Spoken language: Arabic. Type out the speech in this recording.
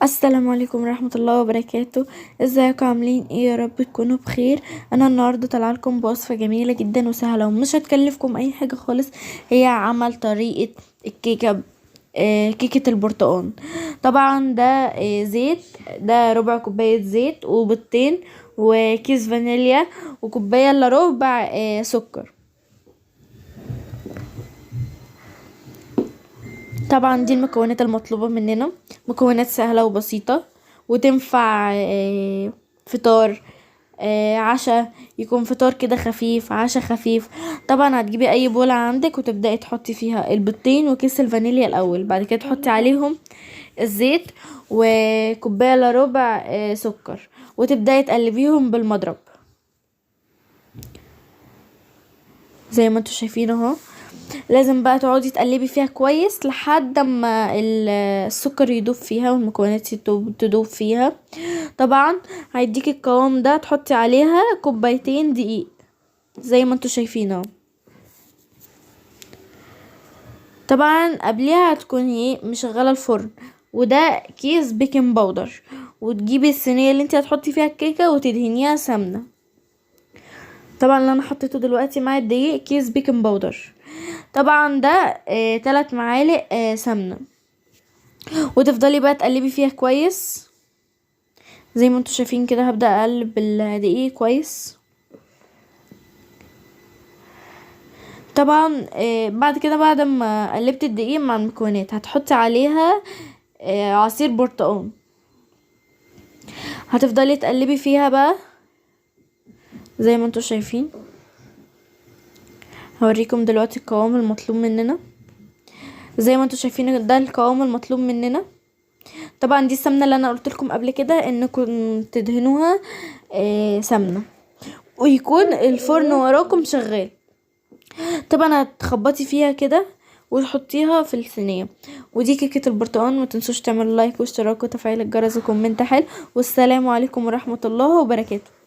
السلام عليكم ورحمة الله وبركاته. ازيكم عاملين ايه؟ يا رب تكونوا بخير. انا النهارده طالعه لكم بوصفه جميله جدا وسهله ومش هتكلفكم اي حاجه خالص. هي عمل طريقه الكيكه، كيكه البرتقال. طبعا ده زيت، ده ربع كوبايه زيت وبيضتين وكيس فانيليا وكوبايه الا ربع سكر. طبعا دي المكونات المطلوبة مننا، مكونات سهلة وبسيطة وتنفع فطار، عشاء، يكون فطار كده خفيف، عشاء خفيف. طبعا هتجيبي اي بولة عندك وتبدأي تحطي فيها البيضتين وكيس الفانيليا الاول، بعد كده تحطي عليهم الزيت وكوباية الا ربع سكر، وتبدأي تقلبيهم بالمضرب زي ما انتوا شايفين اهو. لازم بقى تقعدي تقلبي فيها كويس لحد ما السكر يدوب فيها والمكونات تدوب فيها. طبعا هيديكي القوام ده، تحطي عليها كوبايتين دقيق زي ما انتوا شايفين اهو. طبعا قبليها هتكوني مشغله الفرن، وده كيس بيكنج باودر، وتجيبي الصينيه اللي انت هتحطي فيها الكيكه وتدهنيها سمنه. طبعا اللي انا حطيته دلوقتي مع الدقيق كيس بيكنج باودر. طبعا ده 3 معالق سمنه، وتفضلي بقى تقلبي فيها كويس زي ما انتوا شايفين كده. هبدأ اقلب الدقيق كويس. طبعا بعد كده، بعد ما قلبت الدقيق مع المكونات، هتحطي عليها عصير برتقال. هتفضلي تقلبي فيها بقى زي ما انتوا شايفين. هوريكم دلوقتي القوام المطلوب مننا. زي ما انتوا شايفين ده القوام المطلوب مننا. طبعا دي السمنه اللي انا قلت لكم قبل كده انكم تدهنوها سمنه، ويكون الفرن وراكم شغال. طبعا هتخبطي فيها كده وتحطيها في الصينيه. ودي كيكه البرتقال. ما تنسوش تعملوا لايك واشتراك وتفعيل الجرس وكومنت حلو. والسلام عليكم ورحمه الله وبركاته.